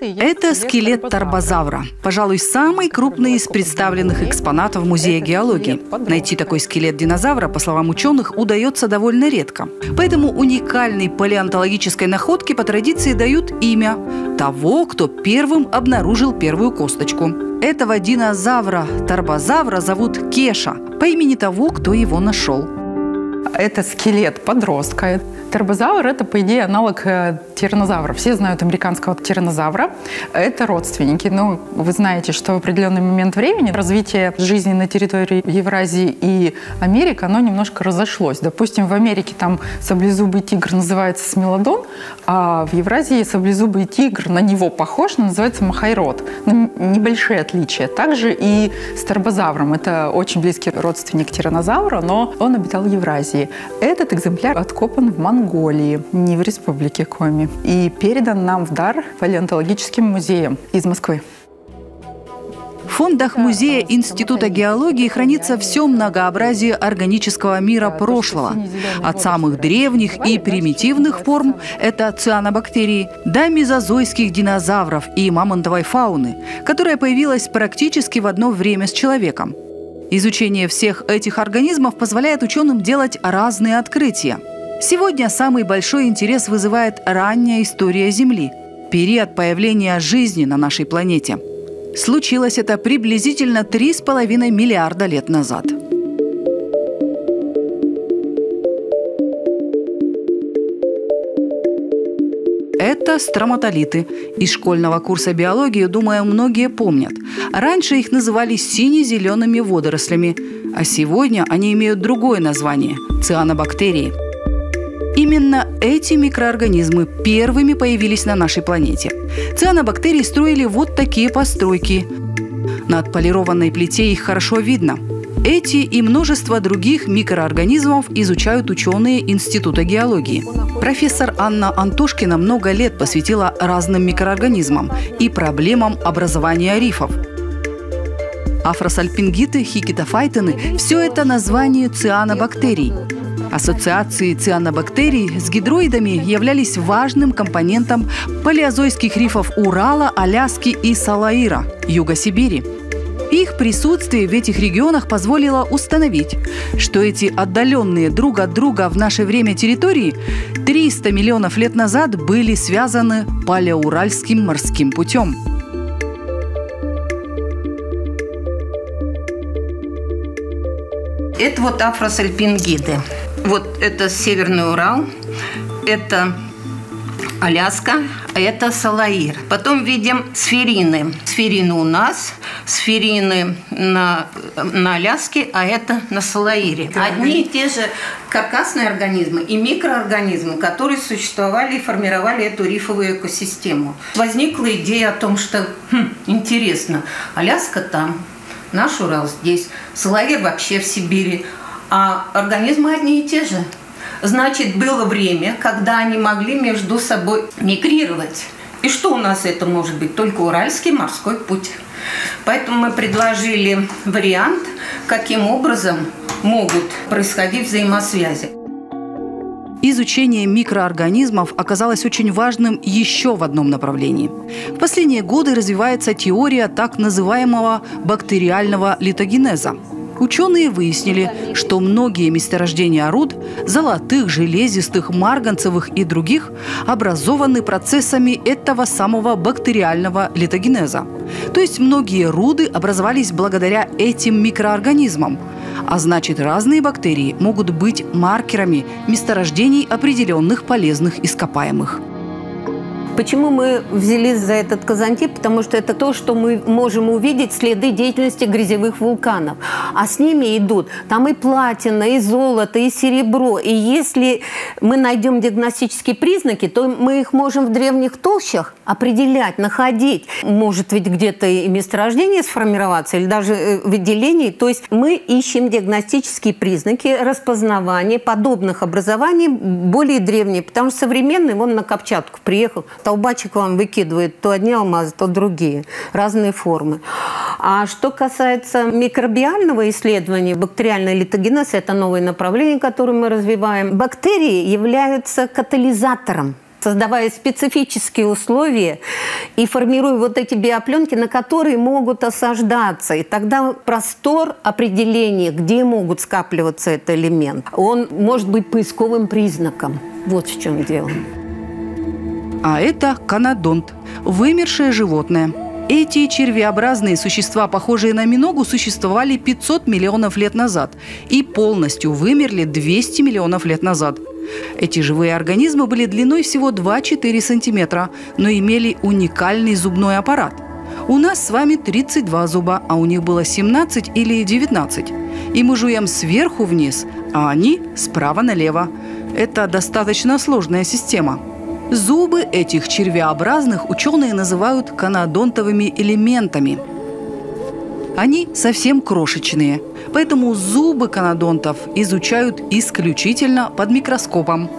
Это скелет торбозавра. Пожалуй, самый крупный из представленных экспонатов Музея геологии. Найти такой скелет динозавра, по словам ученых, удается довольно редко. Поэтому уникальной палеонтологической находке по традиции дают имя того, кто первым обнаружил первую косточку. Этого динозавра, торбозавра, зовут Кеша, по имени того, кто его нашел. Это скелет подростка. Торбозавр – это, по идее, аналог тираннозавра. Все знают американского тираннозавра. Это родственники. Но вы знаете, что в определенный момент времени развитие жизни на территории Евразии и Америки, оно немножко разошлось. Допустим, в Америке там саблезубый тигр называется смелодон, а в Евразии саблезубый тигр, на него похож, называется махайрод. Небольшие отличия. Также и с торбозавром. Это очень близкий родственник тираннозавра, но он обитал в Евразии. Этот экземпляр откопан в Монголии, не в республике Коми, и передан нам в дар палеонтологическим музеем из Москвы. В фондах Музея Института геологии хранится все многообразие органического мира прошлого. От самых древних и примитивных форм – это цианобактерии, до мезозойских динозавров и мамонтовой фауны, которая появилась практически в одно время с человеком. Изучение всех этих организмов позволяет ученым делать разные открытия. Сегодня самый большой интерес вызывает ранняя история Земли – период появления жизни на нашей планете. Случилось это приблизительно 3,5 миллиарда лет назад. Это строматолиты. Из школьного курса биологии, думаю, многие помнят. Раньше их называли сине-зелеными водорослями, а сегодня они имеют другое название – цианобактерии. Именно эти микроорганизмы первыми появились на нашей планете. Цианобактерии строили вот такие постройки. На отполированной плите их хорошо видно. Эти и множество других микроорганизмов изучают ученые Института геологии. Профессор Анна Антошкина много лет посвятила разным микроорганизмам и проблемам образования рифов. Афросальпингиты, хикетофайтоны – все это название цианобактерий. Ассоциации цианобактерий с гидроидами являлись важным компонентом палеозойских рифов Урала, Аляски и Салаира, юга Сибири. Их присутствие в этих регионах позволило установить, что эти отдаленные друг от друга в наше время территории 300 миллионов лет назад были связаны палеоуральским морским путем. Это вот афросальпингиды. Вот это Северный Урал, это Аляска, а это Салаир. Потом видим сферины. Сферины у нас, сферины на Аляске, а это на Салаире. Одни и те же каркасные организмы и микроорганизмы, которые существовали и формировали эту рифовую экосистему. Возникла идея о том, что интересно, Аляска там, наш Урал здесь, Салаир вообще в Сибири, а организмы одни и те же. Значит, было время, когда они могли между собой мигрировать. И что у нас это может быть? Только Уральский морской путь. Поэтому мы предложили вариант, каким образом могут происходить взаимосвязи. Изучение микроорганизмов оказалось очень важным еще в одном направлении. В последние годы развивается теория так называемого бактериального литогенеза. Ученые выяснили, что многие месторождения руд – золотых, железистых, марганцевых и других – образованы процессами этого самого бактериального литогенеза. То есть многие руды образовались благодаря этим микроорганизмам. А значит, разные бактерии могут быть маркерами месторождений определенных полезных ископаемых. Почему мы взялись за этот Казантип? Потому что это то, что мы можем увидеть следы деятельности грязевых вулканов. А с ними идут там и платина, и золото, и серебро. И если мы найдем диагностические признаки, то мы их можем в древних толщах определять, находить. Может ведь где-то и месторождение сформироваться, или даже выделение. То есть мы ищем диагностические признаки распознавания подобных образований более древние. Потому что современный, вон на Камчатку приехал, толбачик вам выкидывает то одни алмазы, то другие. Разные формы. А что касается микробиального исследования, бактериальный литогенез – это новое направление, которое мы развиваем. Бактерии являются катализатором создавая специфические условия и формируя вот эти биопленки, на которые могут осаждаться. И тогда простор определения, где могут скапливаться этот элемент, он может быть поисковым признаком. Вот в чем дело. А это конодонт – вымершее животное. Эти червеобразные существа, похожие на миногу, существовали 500 миллионов лет назад и полностью вымерли 200 миллионов лет назад. Эти живые организмы были длиной всего 2-4 сантиметра, но имели уникальный зубной аппарат. У нас с вами 32 зуба, а у них было 17 или 19. И мы жуем сверху вниз, а они справа налево. Это достаточно сложная система. Зубы этих червеобразных ученые называют конодонтовыми элементами. Они совсем крошечные, поэтому зубы конодонтов изучают исключительно под микроскопом.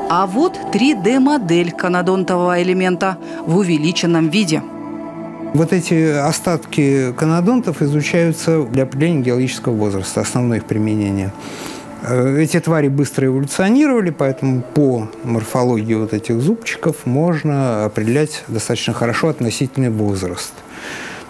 А вот 3D-модель конодонтового элемента в увеличенном виде. Вот эти остатки конодонтов изучаются для определения геологического возраста, основное их применение. Эти твари быстро эволюционировали, поэтому по морфологии вот этих зубчиков можно определять достаточно хорошо относительный возраст.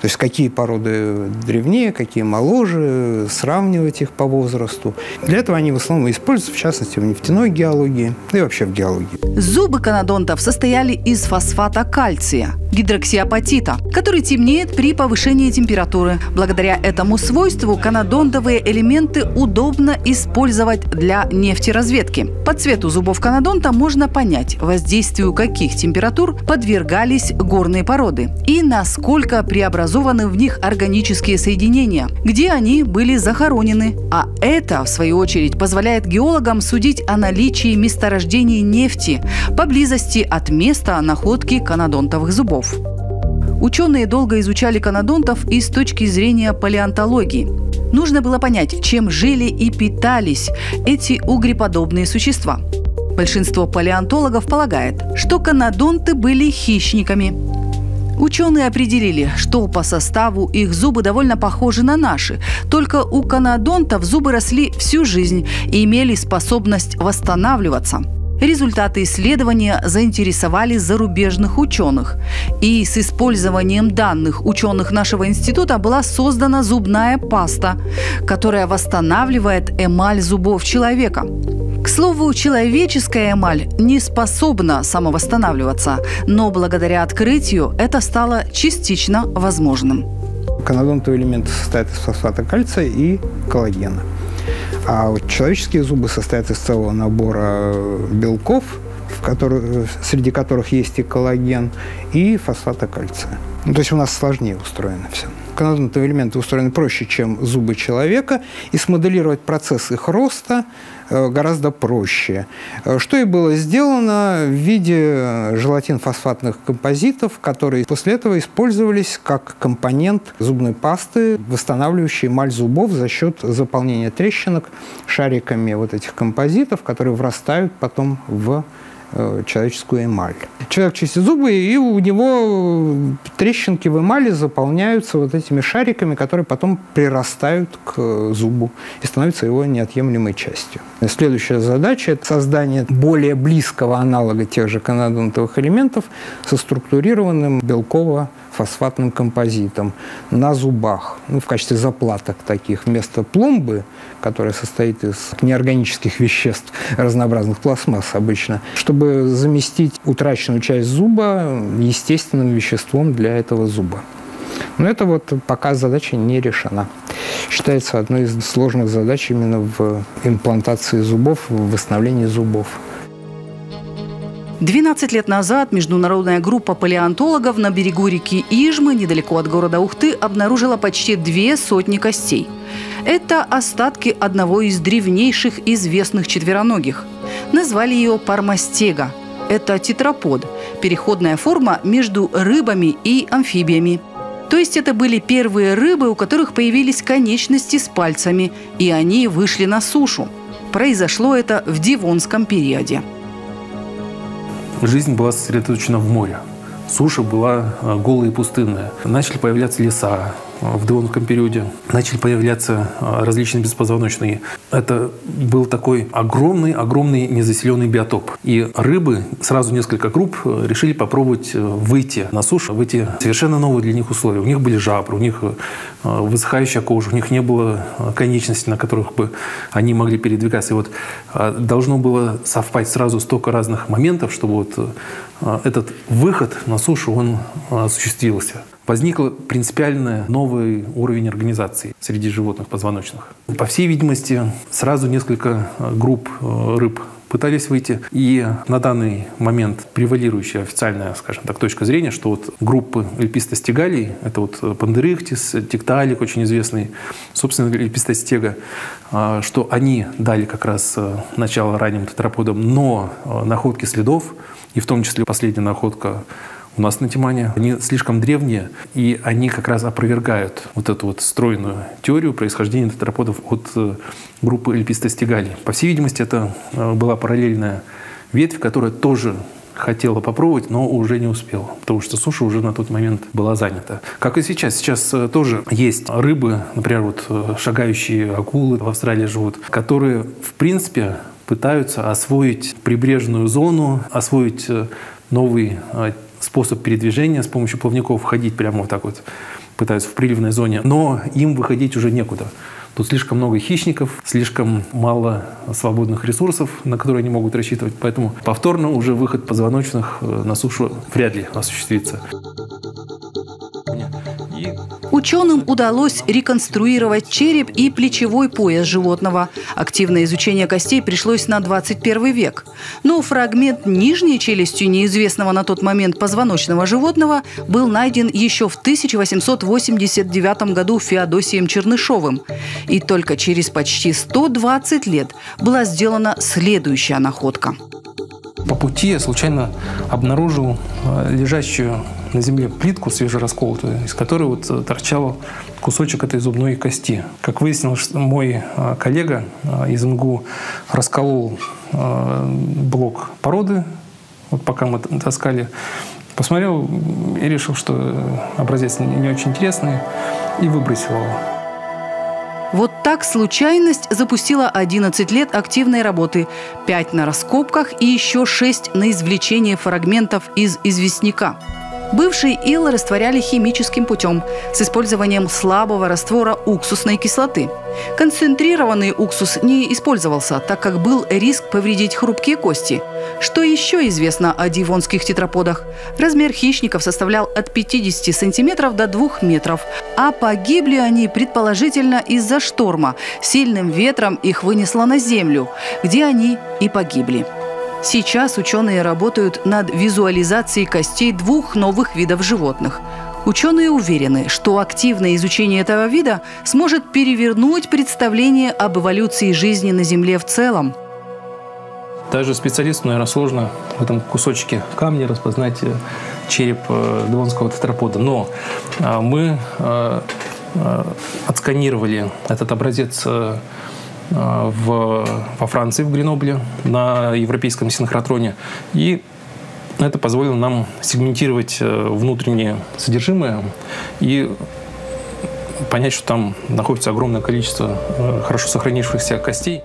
То есть какие породы древнее, какие моложе, сравнивать их по возрасту. Для этого они в основном используются, в частности, в нефтяной геологии, да и вообще в геологии. Зубы конодонтов состояли из фосфата кальция, гидроксиапатита, который темнеет при повышении температуры. Благодаря этому свойству конодонтовые элементы удобно использовать для нефтеразведки. По цвету зубов конодонта можно понять, воздействию каких температур подвергались горные породы и насколько преобразованы в них органические соединения, где они были захоронены. А это, в свою очередь, позволяет геологам судить о наличии месторождений нефти поблизости от места находки конодонтовых зубов. Ученые долго изучали конодонтов и с точки зрения палеонтологии. Нужно было понять, чем жили и питались эти угреподобные существа. Большинство палеонтологов полагает, что конодонты были хищниками. Ученые определили, что по составу их зубы довольно похожи на наши, только у конодонтов зубы росли всю жизнь и имели способность восстанавливаться. Результаты исследования заинтересовали зарубежных ученых. И с использованием данных ученых нашего института была создана зубная паста, которая восстанавливает эмаль зубов человека. К слову, человеческая эмаль не способна самовосстанавливаться, но благодаря открытию это стало частично возможным. Конодонтовые элементы состоят из фосфата кальция и коллагена. А вот человеческие зубы состоят из целого набора белков, среди которых есть и коллаген, и фосфата кальция. То есть у нас сложнее устроено все. Конодонтовые элементы устроены проще, чем зубы человека, и смоделировать процесс их роста гораздо проще. Что и было сделано в виде желатин-фосфатных композитов, которые после этого использовались как компонент зубной пасты, восстанавливающей эмаль зубов за счет заполнения трещинок шариками вот этих композитов, которые врастают потом в человеческую эмаль. Человек чистит зубы, и у него трещинки в эмали заполняются вот этими шариками, которые потом прирастают к зубу и становятся его неотъемлемой частью. Следующая задача – это создание более близкого аналога тех же конодонтовых элементов со структурированным белково-фосфатным композитом на зубах. В качестве заплаток таких вместо пломбы, которая состоит из неорганических веществ, разнообразных пластмасс обычно, чтобы заместить утраченную часть зуба естественным веществом для этого зуба. Но это вот пока задача не решена. Считается одной из сложных задач именно в имплантации зубов, в восстановлении зубов. 12 лет назад международная группа палеонтологов на берегу реки Ижмы, недалеко от города Ухты, обнаружила почти 200 костей. Это остатки одного из древнейших известных четвероногих. Назвали ее пармастега. Это тетрапод, переходная форма между рыбами и амфибиями. То есть это были первые рыбы, у которых появились конечности с пальцами, и они вышли на сушу. Произошло это в Девонском периоде. Жизнь была сосредоточена в море. Суша была голая и пустынная. Начали появляться леса, в Девоновском периоде начали появляться различные беспозвоночные. Это был такой огромный незаселенный биотоп. И рыбы, сразу несколько групп, решили попробовать выйти на сушу, выйти в совершенно новые для них условия. У них были жабры, у них высыхающая кожа, у них не было конечностей, на которых бы они могли передвигаться. И вот должно было совпасть сразу столько разных моментов, чтобы вот этот выход на сушу, он осуществился. Возник принципиально новый уровень организации среди животных позвоночных. По всей видимости, сразу несколько групп рыб пытались выйти. И на данный момент превалирующая официальная, скажем так, точка зрения, что вот группы эльпистостегалий, это вот пандерихтис, тикталик очень известный, собственно, эльпистостега, что они дали как раз начало ранним тетраподам, но находки следов, и в том числе последняя находка у нас на Тимане, они слишком древние, и они как раз опровергают вот эту вот стройную теорию происхождения тетраподов от группы эльпистостегалий. По всей видимости, это была параллельная ветвь, которая тоже хотела попробовать, но уже не успела, потому что суша уже на тот момент была занята. Как и сейчас. Сейчас тоже есть рыбы, например, вот шагающие акулы в Австралии живут, которые, в принципе, пытаются освоить прибрежную зону, освоить новый способ передвижения с помощью плавников, ходить прямо вот так вот, пытаются в приливной зоне, но им выходить уже некуда. Тут слишком много хищников, слишком мало свободных ресурсов, на которые они могут рассчитывать, поэтому повторно уже выход позвоночных на сушу вряд ли осуществится. Ученым удалось реконструировать череп и плечевой пояс животного. Активное изучение костей пришлось на 21 век. Но фрагмент нижней челюсти неизвестного на тот момент позвоночного животного был найден еще в 1889 году Феодосием Чернышовым. И только через почти 120 лет была сделана следующая находка. По пути я случайно обнаружил лежащую на земле плитку свежерасколотую, из которой вот торчал кусочек этой зубной кости. Как выяснилось, мой коллега из МГУ расколол блок породы, вот пока мы таскали, посмотрел и решил, что образец не очень интересный, и выбросил его. Вот так случайность запустила 11 лет активной работы, 5 на раскопках и еще 6 на извлечении фрагментов из известняка. Бывший ил растворяли химическим путем с использованием слабого раствора уксусной кислоты. Концентрированный уксус не использовался, так как был риск повредить хрупкие кости. Что еще известно о девонских тетраподах? Размер хищников составлял от 50 сантиметров до 2 метров, а погибли они предположительно из-за шторма. Сильным ветром их вынесло на землю, где они и погибли. Сейчас ученые работают над визуализацией костей 2 новых видов животных. Ученые уверены, что активное изучение этого вида сможет перевернуть представление об эволюции жизни на Земле в целом. Даже специалисту, наверное, сложно в этом кусочке камня распознать череп девонского тетрапода. Но мы отсканировали этот образец во Франции, в Гренобле, на европейском синхротроне. И это позволило нам сегментировать внутреннее содержимое и понять, что там находится огромное количество хорошо сохранившихся костей.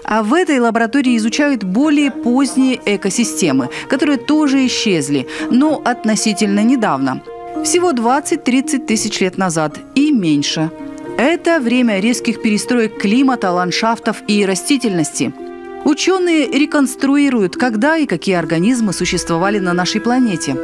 А в этой лаборатории изучают более поздние экосистемы, которые тоже исчезли, но относительно недавно. Всего 20-30 тысяч лет назад и меньше. Это время резких перестроек климата, ландшафтов и растительности. Ученые реконструируют, когда и какие организмы существовали на нашей планете.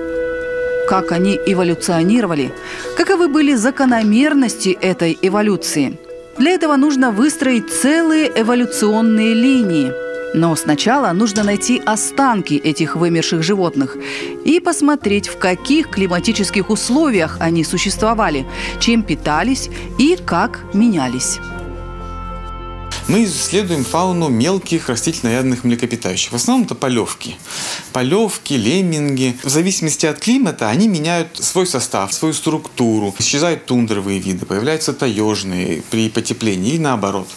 Как они эволюционировали, каковы были закономерности этой эволюции. Для этого нужно выстроить целые эволюционные линии. Но сначала нужно найти останки этих вымерших животных и посмотреть, в каких климатических условиях они существовали, чем питались и как менялись. Мы исследуем фауну мелких растительноядных млекопитающих. В основном это полевки. Полевки, лемминги. В зависимости от климата они меняют свой состав, свою структуру. Исчезают тундровые виды, появляются таежные при потеплении и наоборот.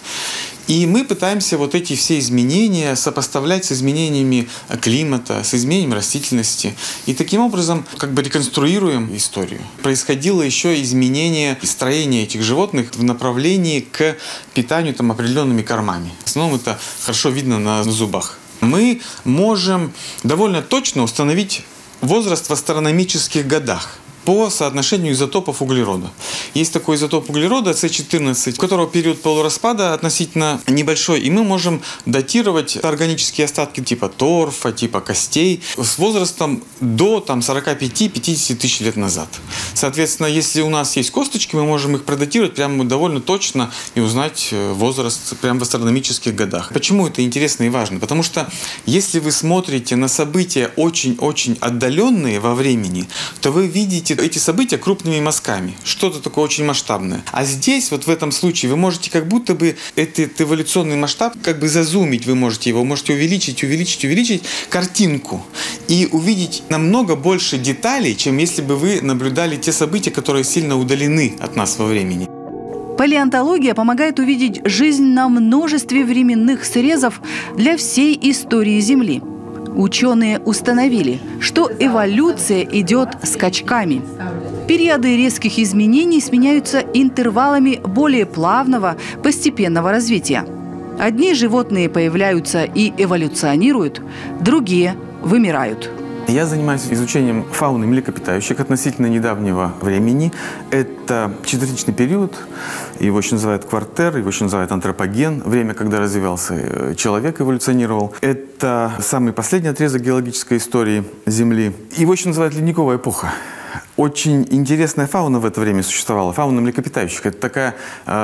И мы пытаемся вот эти все изменения сопоставлять с изменениями климата, с изменением растительности. И таким образом как бы реконструируем историю. Происходило еще изменение строения этих животных в направлении к питанию там, определенными кормами. В основном это хорошо видно на зубах. Мы можем довольно точно установить возраст в астрономических годах по соотношению изотопов углерода. Есть такой изотоп углерода С14, у которого период полураспада относительно небольшой, и мы можем датировать органические остатки типа торфа, типа костей с возрастом до 45-50 тысяч лет назад. Соответственно, если у нас есть косточки, мы можем их продатировать прямо довольно точно и узнать возраст прямо в астрономических годах. Почему это интересно и важно? Потому что если вы смотрите на события очень-очень отдаленные во времени, то вы видите эти события крупными мазками. Что-то такое очень масштабное. А здесь, вот в этом случае, вы можете как будто бы этот эволюционный масштаб как бы зазумить, вы можете его, можете увеличить картинку и увидеть намного больше деталей, чем если бы вы наблюдали те события, которые сильно удалены от нас во времени. Палеонтология помогает увидеть жизнь на множестве временных срезов для всей истории Земли. Ученые установили, что эволюция идет скачками. Периоды резких изменений сменяются интервалами более плавного, постепенного развития. Одни животные появляются и эволюционируют, другие вымирают. Я занимаюсь изучением фауны млекопитающих относительно недавнего времени. Это четвертичный период, его еще называют квартер, его еще называют антропоген, время, когда развивался человек, эволюционировал. Это самый последний отрезок геологической истории Земли. Его еще называют ледниковая эпоха. Очень интересная фауна в это время существовала, фауна млекопитающих. Это такая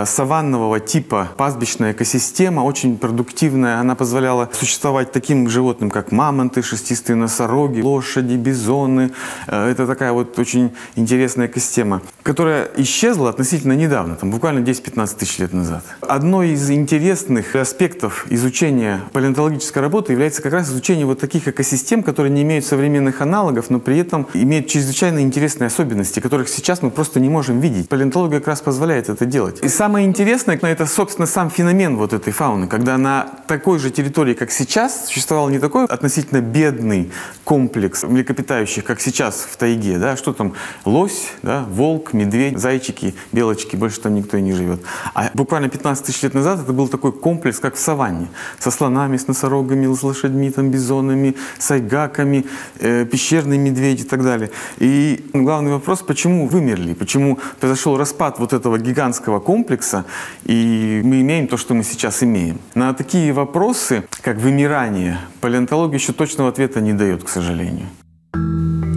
саваннового типа пастбищная экосистема, очень продуктивная. Она позволяла существовать таким животным, как мамонты, шерстистые носороги, лошади, бизоны. Это такая вот очень интересная экосистема, которая исчезла относительно недавно, там, буквально 10-15 тысяч лет назад. Одной из интересных аспектов изучения палеонтологической работы является как раз изучение вот таких экосистем, которые не имеют современных аналогов, но при этом имеют чрезвычайно интересные особенности, которых сейчас мы просто не можем видеть. Палеонтология как раз позволяет это делать. И самое интересное, это, собственно, сам феномен вот этой фауны, когда на такой же территории, как сейчас, существовал не такой относительно бедный комплекс млекопитающих, как сейчас в тайге, да, что там, лось, да, волк, медведь, зайчики, белочки, больше там никто и не живет. А буквально 15 тысяч лет назад это был такой комплекс, как в саванне, со слонами, с носорогами, с лошадьми, там, бизонами, с айгаками, пещерные медведи и так далее. И главный вопрос, почему вымерли, почему произошел распад вот этого гигантского комплекса, и мы имеем то, что мы сейчас имеем. На такие вопросы, как вымирание, палеонтология еще точного ответа не дает, к сожалению.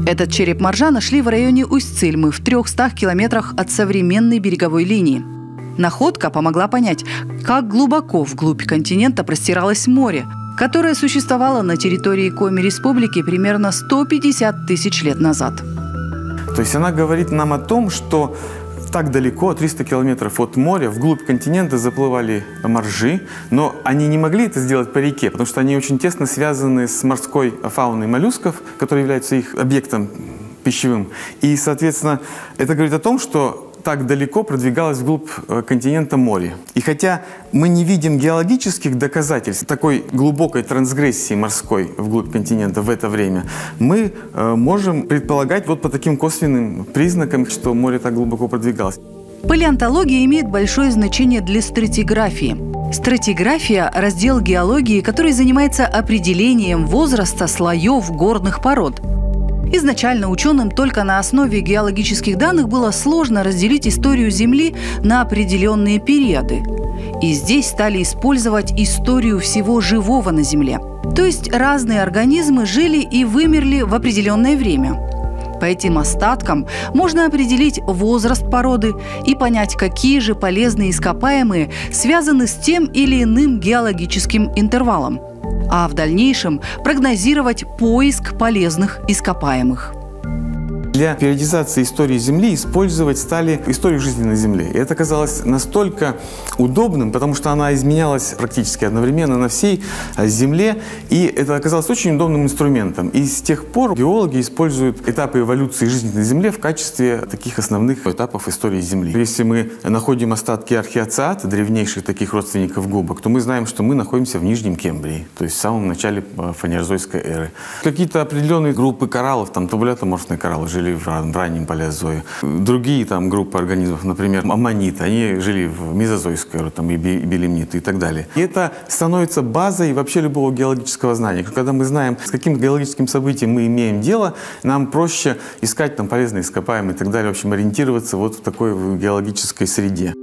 Этот череп моржа нашли в районе Усть-Цильмы, в 300 километрах от современной береговой линии. Находка помогла понять, как глубоко вглубь континента простиралось море, которое существовало на территории Коми-Республики примерно 150 тысяч лет назад. То есть она говорит нам о том, что так далеко, 300 километров от моря, вглубь континента заплывали моржи, но они не могли это сделать по реке, потому что они очень тесно связаны с морской фауной моллюсков, которые являются их объектом пищевым. И, соответственно, это говорит о том, что так далеко продвигалось вглубь континента море. И хотя мы не видим геологических доказательств такой глубокой трансгрессии морской вглубь континента в это время, мы можем предполагать вот по таким косвенным признакам, что море так глубоко продвигалось. Палеонтология имеет большое значение для стратиграфии. Стратиграфия – раздел геологии, который занимается определением возраста слоев горных пород. Изначально ученым только на основе геологических данных было сложно разделить историю Земли на определенные периоды. И здесь стали использовать историю всего живого на Земле. То есть разные организмы жили и вымерли в определенное время. По этим остаткам можно определить возраст породы и понять, какие же полезные ископаемые связаны с тем или иным геологическим интервалом, а в дальнейшем прогнозировать поиск полезных ископаемых. для периодизации истории Земли использовать стали историю жизни на Земле. И это казалось настолько удобным, потому что она изменялась практически одновременно на всей Земле, и это оказалось очень удобным инструментом. И с тех пор геологи используют этапы эволюции жизни на Земле в качестве таких основных этапов истории Земли. Если мы находим остатки археоциата, древнейших таких родственников губок, то мы знаем, что мы находимся в Нижнем Кембрии, то есть в самом начале фанерозойской эры. Какие-то определенные группы кораллов, там табулятоморфные кораллы, жили в раннем палеозое. Другие там группы организмов, например, аммониты, они жили в мезозойской эру, там и белемниты и так далее. И это становится базой вообще любого геологического знания. Когда мы знаем, с каким геологическим событием мы имеем дело, нам проще искать там полезные ископаемые и так далее, в общем, ориентироваться вот в такой геологической среде.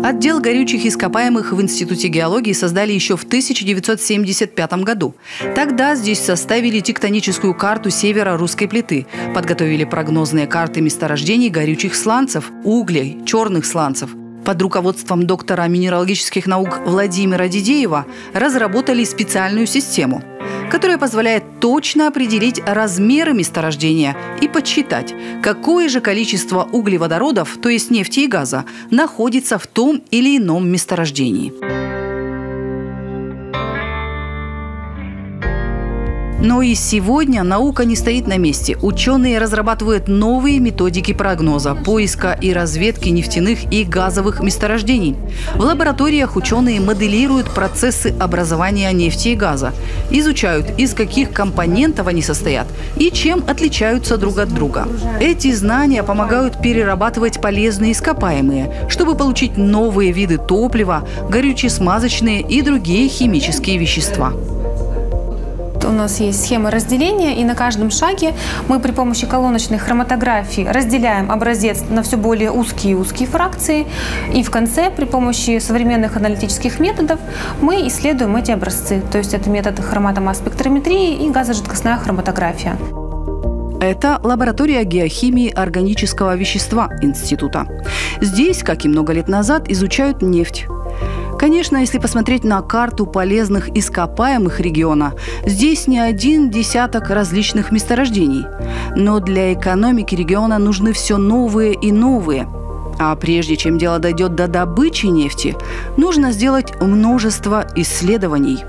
Отдел горючих ископаемых в Институте геологии создали еще в 1975 году. Тогда здесь составили тектоническую карту севера русской плиты, подготовили прогнозные карты месторождений горючих сланцев, углей, черных сланцев. Под руководством доктора минералогических наук Владимира Дидеева разработали специальную систему, которая позволяет точно определить размеры месторождения и подсчитать, какое же количество углеводородов, то есть нефти и газа, находится в том или ином месторождении. Но и сегодня наука не стоит на месте. Ученые разрабатывают новые методики прогноза, поиска и разведки нефтяных и газовых месторождений. В лабораториях ученые моделируют процессы образования нефти и газа, изучают, из каких компонентов они состоят и чем отличаются друг от друга. Эти знания помогают перерабатывать полезные ископаемые, чтобы получить новые виды топлива, горюче-смазочные и другие химические вещества. У нас есть схема разделения, и на каждом шаге мы при помощи колоночной хроматографии разделяем образец на все более узкие и узкие фракции. И в конце при помощи современных аналитических методов мы исследуем эти образцы. То есть это метод хроматомасс-спектрометрии и газожидкостная хроматография. Это лаборатория геохимии органического вещества института. Здесь, как и много лет назад, изучают нефть. Конечно, если посмотреть на карту полезных ископаемых региона, здесь не один десяток различных месторождений. Но для экономики региона нужны все новые и новые. А прежде чем дело дойдет до добычи нефти, нужно сделать множество исследований.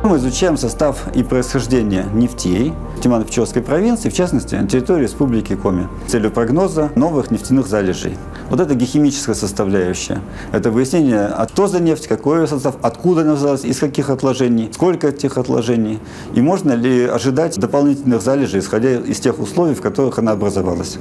Мы изучаем состав и происхождение нефтей в Тимано-Печорской провинции, в частности, на территории Республики Коми, с целью прогноза новых нефтяных залежей. Вот это геохимическая составляющая. Это выяснение, что за нефть, какой ее состав, откуда она взялась, из каких отложений, сколько этих отложений, и можно ли ожидать дополнительных залежей, исходя из тех условий, в которых она образовалась.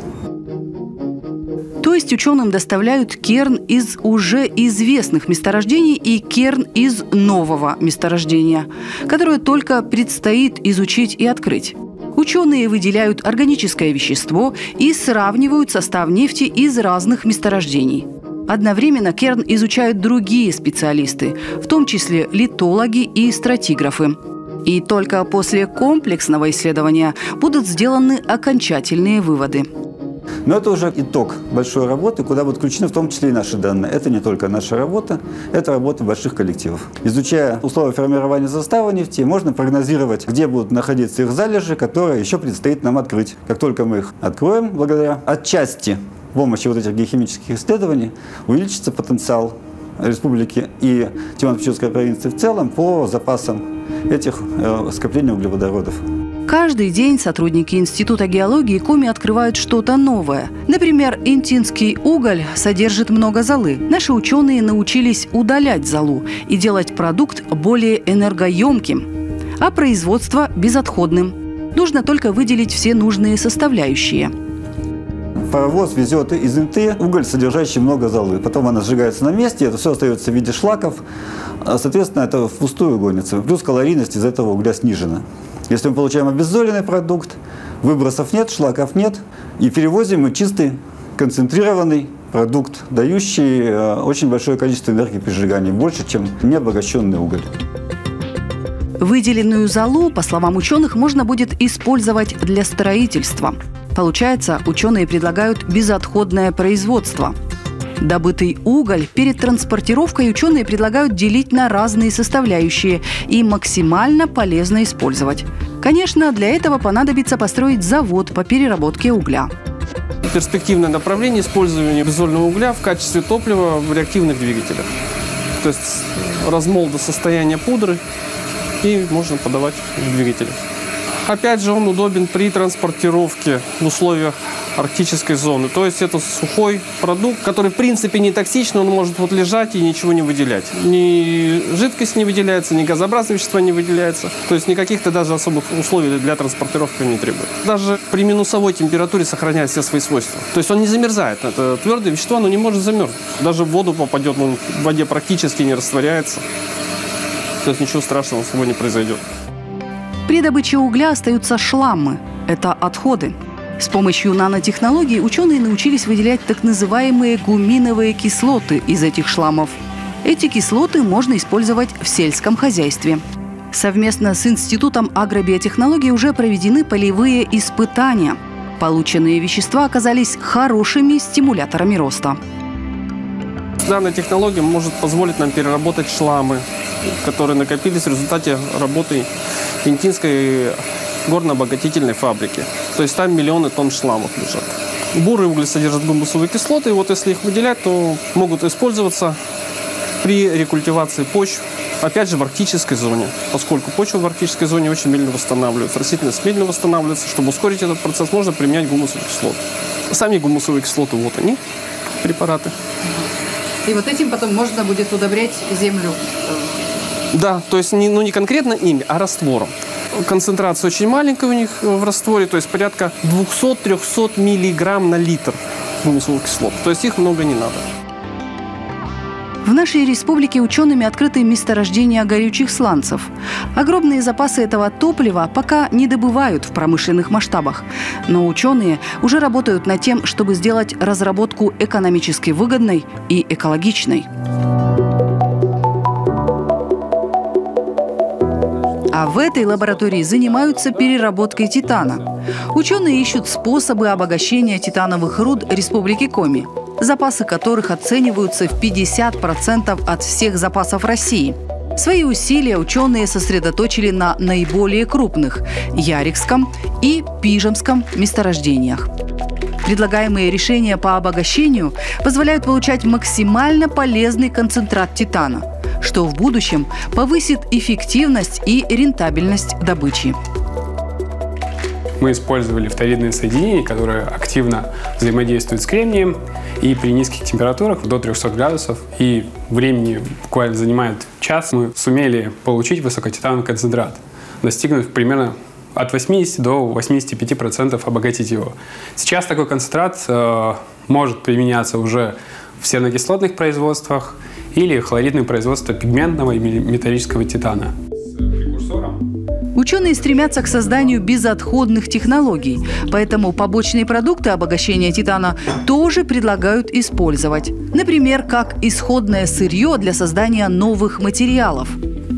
То есть ученым доставляют керн из уже известных месторождений и керн из нового месторождения, которое только предстоит изучить и открыть. Ученые выделяют органическое вещество и сравнивают состав нефти из разных месторождений. Одновременно керн изучают другие специалисты, в том числе литологи и стратиграфы. И только после комплексного исследования будут сделаны окончательные выводы. Но это уже итог большой работы, куда будут включены в том числе и наши данные. Это не только наша работа, это работа больших коллективов. Изучая условия формирования состава нефти, можно прогнозировать, где будут находиться их залежи, которые еще предстоит нам открыть. Как только мы их откроем, благодаря отчасти помощи вот этих геохимических исследований, увеличится потенциал республики и Тимано-Печорской провинции в целом по запасам этих скоплений углеводородов. Каждый день сотрудники Института геологии Коми открывают что-то новое. Например, интинский уголь содержит много золы. Наши ученые научились удалять золу и делать продукт более энергоемким, а производство безотходным. Нужно только выделить все нужные составляющие. Паровоз везет из Инты уголь, содержащий много золы. Потом она сжигается на месте, это все остается в виде шлаков. Соответственно, это впустую гонится. Плюс калорийность из этого угля снижена. Если мы получаем обеззоленный продукт, выбросов нет, шлаков нет, и перевозим мы чистый, концентрированный продукт, дающий очень большое количество энергии при сжигании, больше, чем необогащенный уголь. Выделенную золу, по словам ученых, можно будет использовать для строительства. Получается, ученые предлагают безотходное производство. Добытый уголь перед транспортировкой ученые предлагают делить на разные составляющие и максимально полезно использовать. Конечно, для этого понадобится построить завод по переработке угля. Перспективное направление использования газольного угля в качестве топлива в реактивных двигателях. То есть размол до состояния пудры и можно подавать в двигатели. Опять же, он удобен при транспортировке в условиях арктической зоны. То есть это сухой продукт, который в принципе не токсичный, он может вот лежать и ничего не выделять. Ни жидкость не выделяется, ни газообразные вещества не выделяются. То есть никаких-то даже особых условий для транспортировки не требует. Даже при минусовой температуре сохраняет все свои свойства. То есть он не замерзает. Это твердое вещество, оно не может замерзнуть. Даже в воду попадет, он в воде практически не растворяется. То есть ничего страшного с собой не произойдет. При добыче угля остаются шламмы – это отходы. С помощью нанотехнологий ученые научились выделять так называемые гуминовые кислоты из этих шламмов. Эти кислоты можно использовать в сельском хозяйстве. Совместно с Институтом агробиотехнологий уже проведены полевые испытания. Полученные вещества оказались хорошими стимуляторами роста. Данная технология может позволить нам переработать шламмы, которые накопились в результате работы Интинской горно-обогатительной фабрики. То есть там миллионы тонн шламов лежат. Бурый уголь содержит гумусовые кислоты, и вот если их выделять, то могут использоваться при рекультивации почв, опять же в арктической зоне, поскольку почва в арктической зоне очень медленно восстанавливается, растительность медленно восстанавливается. Чтобы ускорить этот процесс, можно применять гумусовые кислоты. Сами гумусовые кислоты, вот они, препараты. И вот этим потом можно будет удобрять землю? Да, то есть не конкретно ими, а раствором. Концентрация очень маленькая у них в растворе, то есть порядка 200-300 миллиграмм на литр гумусовых кислот. То есть их много не надо. В нашей республике учеными открыты месторождения горючих сланцев. Огромные запасы этого топлива пока не добывают в промышленных масштабах. Но ученые уже работают над тем, чтобы сделать разработку экономически выгодной и экологичной. А в этой лаборатории занимаются переработкой титана. Ученые ищут способы обогащения титановых руд Республики Коми, запасы которых оцениваются в 50% от всех запасов России. Свои усилия ученые сосредоточили на наиболее крупных – Ярикском и Пижемском месторождениях. Предлагаемые решения по обогащению позволяют получать максимально полезный концентрат титана, что в будущем повысит эффективность и рентабельность добычи. Мы использовали фторидные соединения, которые активно взаимодействуют с кремнием, и при низких температурах до 300 градусов и времени буквально занимает час, мы сумели получить высокотитановый концентрат, достигнув примерно от 80 до 85% обогатить его. Сейчас такой концентрат может применяться уже в сернокислотных производствах или хлоридное производство пигментного и металлического титана. Ученые стремятся к созданию безотходных технологий, поэтому побочные продукты обогащения титана тоже предлагают использовать. Например, как исходное сырье для создания новых материалов.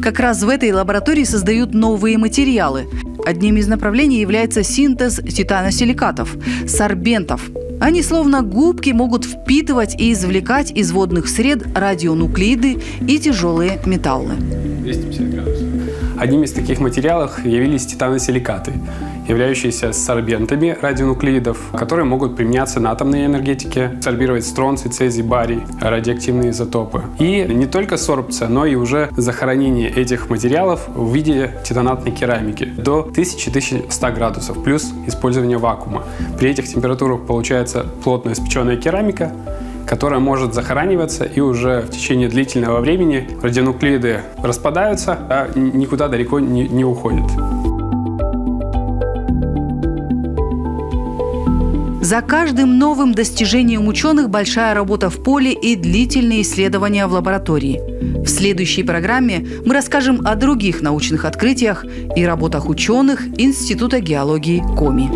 Как раз в этой лаборатории создают новые материалы. Одним из направлений является синтез титаносиликатов – сорбентов. Они словно губки могут впитывать и извлекать из водных сред радионуклиды и тяжелые металлы. 250 градусов. Одним из таких материалов явились титаносиликаты, являющиеся сорбентами радионуклидов, которые могут применяться на атомной энергетике, сорбировать стронций, цезий, барий, радиоактивные изотопы. И не только сорбция, но и уже захоронение этих материалов в виде титанатной керамики до 1000-1100 градусов, плюс использование вакуума. При этих температурах получается плотно испеченная керамика, которая может захораниваться, и уже в течение длительного времени радионуклиды распадаются, а никуда далеко не уходят. За каждым новым достижением ученых большая работа в поле и длительные исследования в лаборатории. В следующей программе мы расскажем о других научных открытиях и работах ученых Института геологии Коми.